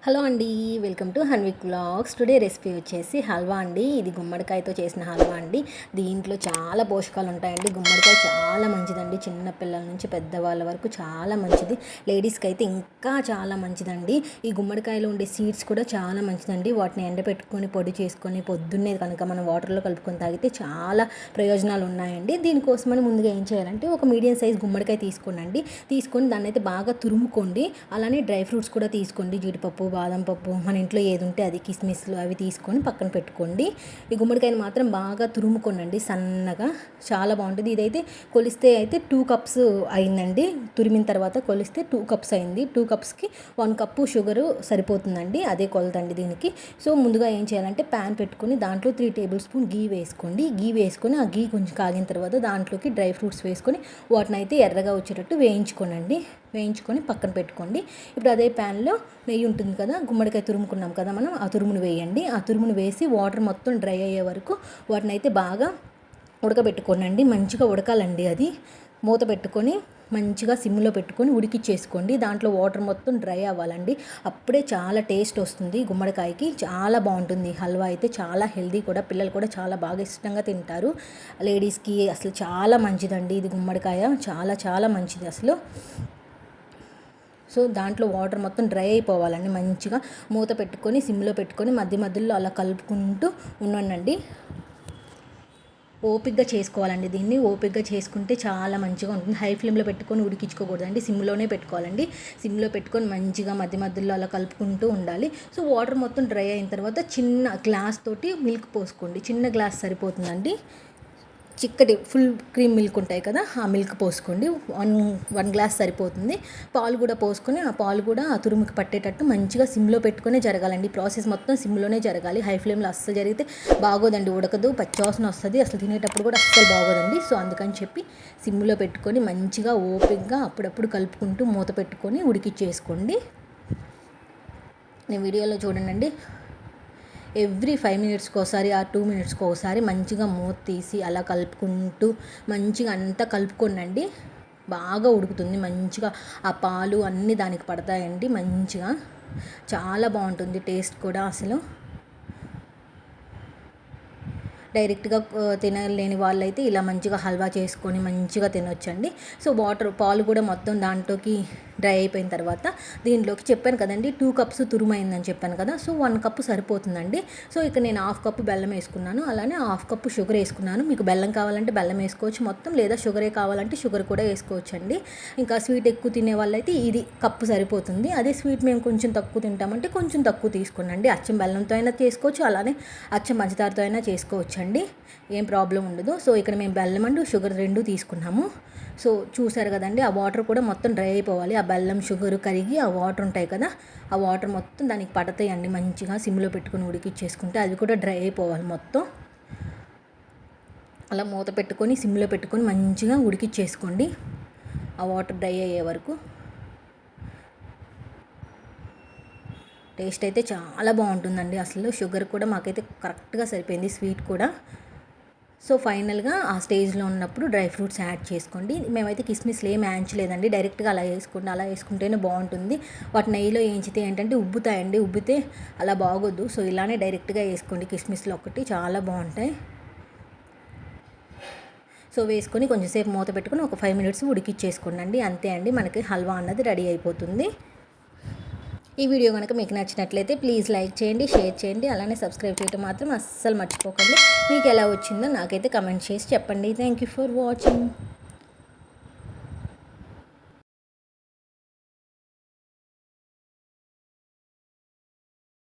Hello అండి, welcome to హన్విక్ vlogs. Today recipe వచ్చేసి హల్వా అండి. ఇది గుమ్మడికాయతో చేసిన హల్వా అండి. దీంట్లో చాలా పోషకాలు ఉంటాయండి. గుమ్మడికాయ చాలా మంచిదండి. చిన్న పిల్లల నుంచి పెద్దవాళ్ళ వరకు చాలా మంచిది. లేడీస్కి అయితే ఇంకా చాలా మంచిదండి. ఈ గుమ్మడికాయలో ఉండే సీడ్స్ కూడా చాలా మంచిదండి. వాటిని ఎండబెట్టుకొని పొడి చేసుకొని పొద్దున్నే కనుక మనం వాటర్లో కలుపుకొని తాగితే చాలా ప్రయోజనాలు ఉన్నాయండి. దీనికోసమని ముందుగా ఏం చేయాలంటే ఒక మీడియం సైజ్ గుమ్మడికాయ తీసుకోండి. తీసుకొని దాన్ని అయితే బాగా తురుముకోండి. అలానే డ్రై ఫ్రూట్స్ కూడా తీసుకోండి. జీడిపప్పు, బాదం పప్పు, మన ఇంట్లో ఏది ఉంటే అది, కిస్మిస్లు అవి తీసుకొని పక్కన పెట్టుకోండి. ఈ గుమ్మడికాయని మాత్రం బాగా తురుముకోనండి సన్నగా. చాలా బాగుంటుంది. ఇదైతే కొలిస్తే అయితే 2 కప్స్ అయిందండి. తురిమిన తర్వాత కొలిస్తే 2 కప్స్ అయింది. 2 కప్స్కి 1 కప్పు షుగరు సరిపోతుందండి. అదే కొలతండి దీనికి. సో ముందుగా ఏం చేయాలంటే ప్యాన్ పెట్టుకొని దాంట్లో 3 టేబుల్ స్పూన్ గీ వేసుకోండి. గీ వేసుకొని ఆ గీ కొంచెం కాగిన తర్వాత దాంట్లోకి డ్రై ఫ్రూట్స్ వేసుకొని వాటిని అయితే ఎర్రగా వచ్చేటట్టు వేయించుకొని పక్కన పెట్టుకోండి. ఇప్పుడు అదే ప్యాన్లో నెయ్యి ఉంటుంది కదా, గుమ్మడికాయ తురుముకున్నాం కదా మనం, ఆ తురుమును వేయండి. ఆ తురుమును వేసి వాటర్ మొత్తం డ్రై అయ్యే వరకు వాటిని అయితే బాగా ఉడకబెట్టుకోనండి. మంచిగా ఉడకాలండి. అది మూత పెట్టుకొని మంచిగా సిమ్లో పెట్టుకొని ఉడికిచ్చేసుకోండి. దాంట్లో వాటర్ మొత్తం డ్రై అవ్వాలండి. అప్పుడే చాలా టేస్ట్ వస్తుంది. గుమ్మడికాయకి చాలా బాగుంటుంది. హల్వా అయితే చాలా హెల్దీ కూడా. పిల్లలు కూడా చాలా బాగా ఇష్టంగా తింటారు. లేడీస్కి అసలు చాలా మంచిదండి ఇది. గుమ్మడికాయ చాలా చాలా మంచిది అసలు. సో దాంట్లో వాటర్ మొత్తం డ్రై అయిపోవాలండి. మంచిగా మూత పెట్టుకొని సిమ్లో పెట్టుకొని మధ్య మధ్యలో అలా కలుపుకుంటూ ఉండండి. ఓపిక్గా చేసుకోవాలండి దీన్ని. ఓపిక్గా చేసుకుంటే చాలా మంచిగా ఉంటుంది. హై ఫ్లేమ్లో పెట్టుకొని ఉడికించుకోకూడదండి. సిమ్లోనే పెట్టుకోవాలండి. సిమ్లో పెట్టుకొని మంచిగా మధ్య మధ్యలో అలా కలుపుకుంటూ ఉండాలి. సో వాటర్ మొత్తం డ్రై అయిన తర్వాత చిన్న గ్లాస్ తోటి మిల్క్ పోసుకోండి. చిన్న గ్లాస్ సరిపోతుందండి. చిక్కటి ఫుల్ క్రీమ్ మిల్క్ ఉంటాయి కదా, ఆ మిల్క్ పోసుకోండి. వన్ గ్లాస్ సరిపోతుంది. పాలు కూడా పోసుకొని ఆ పాలు కూడా ఆ తురుముకి పట్టేటట్టు మంచిగా సిమ్లో పెట్టుకునే జరగాలండి. ప్రాసెస్ మొత్తం సిమ్లోనే జరగాలి. హై ఫ్లేమ్లో అస్సలు జరిగితే బాగోదండి, ఉడకదు, పచ్చివాసన వస్తుంది. అసలు తినేటప్పుడు కూడా అస్సలు బాగోదండి. సో అందుకని చెప్పి సిమ్లో పెట్టుకొని మంచిగా ఓపిక్గా అప్పుడప్పుడు కలుపుకుంటూ మూత పెట్టుకొని ఉడికిచ్చేసుకోండి. నేను వీడియోలో చూడండి, ఎవ్రీ 5 మినిట్స్కి ఒకసారి ఆ 2 మినిట్స్కి ఒకసారి మంచిగా మూత తీసి అలా కలుపుకుంటూ మంచిగా అంతా కలుపుకోండి. బాగా ఉడుకుతుంది. మంచిగా ఆ పాలు అన్నీ దానికి పడతాయండి. మంచిగా చాలా బాగుంటుంది టేస్ట్ కూడా. అసలు డైరెక్ట్గా తినలేని వాళ్ళైతే ఇలా మంచిగా హల్వా చేసుకొని మంచిగా తినొచ్చండి. సో పాలు కూడా మొత్తం దాంట్లోకి డ్రై అయిపోయిన తర్వాత దీంట్లోకి చెప్పాను కదండి 2 కప్స్ తురుమైందని చెప్పాను కదా. సో 1 కప్పు సరిపోతుందండి. సో ఇక్కడ నేను 1/2 కప్పు బెల్లం వేసుకున్నాను. అలానే 1/2 కప్పు షుగర్ వేసుకున్నాను. మీకు బెల్లం కావాలంటే బెల్లం వేసుకోవచ్చు మొత్తం, లేదా షుగరే కావాలంటే షుగర్ కూడా వేసుకోవచ్చు అండి. ఇంకా స్వీట్ ఎక్కువ తినే వాళ్ళైతే ఇది కప్పు సరిపోతుంది. అదే స్వీట్ మేము కొంచెం తక్కువ తింటామంటే కొంచెం తక్కువ తీసుకోండి. అచ్చం బెల్లంతో అయినా చేసుకోవచ్చు, అలానే అచ్చం పంచదారతో అయినా చేసుకోవచ్చు అండి. ఏం ప్రాబ్లం ఉండదు. సో ఇక్కడ మేము బెల్లం అండ్ షుగర్ 2 తీసుకున్నాము. సో చూసారు కదండి, ఆ వాటర్ కూడా మొత్తం డ్రై అయిపోవాలి. ఆ బెల్లం షుగర్ కరిగి ఆ వాటర్ ఉంటాయి కదా, ఆ వాటర్ మొత్తం దానికి పడతాయండి. మంచిగా సిమ్లో పెట్టుకుని ఉడికిచ్చేసుకుంటే అది కూడా డ్రై అయిపోవాలి మొత్తం. అలా మూత పెట్టుకొని సిమ్లో పెట్టుకొని మంచిగా ఉడికిచ్చేసుకోండి ఆ వాటర్ డ్రై అయ్యే వరకు. టేస్ట్ అయితే చాలా బాగుంటుందండి. అసలు షుగర్ కూడా మాకైతే కరెక్ట్గా సరిపోయింది, స్వీట్ కూడా. సో ఫైనల్గా ఆ స్టేజ్లో ఉన్నప్పుడు డ్రై ఫ్రూట్స్ యాడ్ చేసుకోండి. మేమైతే కిస్మిస్లు ఏం వేయించలేదండి, డైరెక్ట్గా అలా వేసుకోండి. అలా వేసుకుంటేనే బాగుంటుంది. వాటి నెయ్యిలో వేయించితే ఏంటంటే ఉబ్బుతాయండి, ఉబ్బితే అలా బాగోద్దు. సో ఇలానే డైరెక్ట్గా వేసుకోండి. కిస్మిస్లు ఒకటి చాలా బాగుంటాయి. సో వేసుకొని కొంచెంసేపు మూత పెట్టుకొని ఒక 5 మినిట్స్ ఉడికిచ్చేసుకోండి. అంతే అండి, మనకి హల్వా అన్నది రెడీ అయిపోతుంది. ఈ వీడియో కనుక మీకు నచ్చినట్లయితే ప్లీజ్ లైక్ చేయండి, షేర్ చేయండి, అలానే సబ్స్క్రైబ్ చేయడం మాత్రం అస్సలు మర్చిపోకండి. మీకు ఎలా వచ్చిందో నాకైతే కమెంట్ చేసి చెప్పండి. Thank you for watching.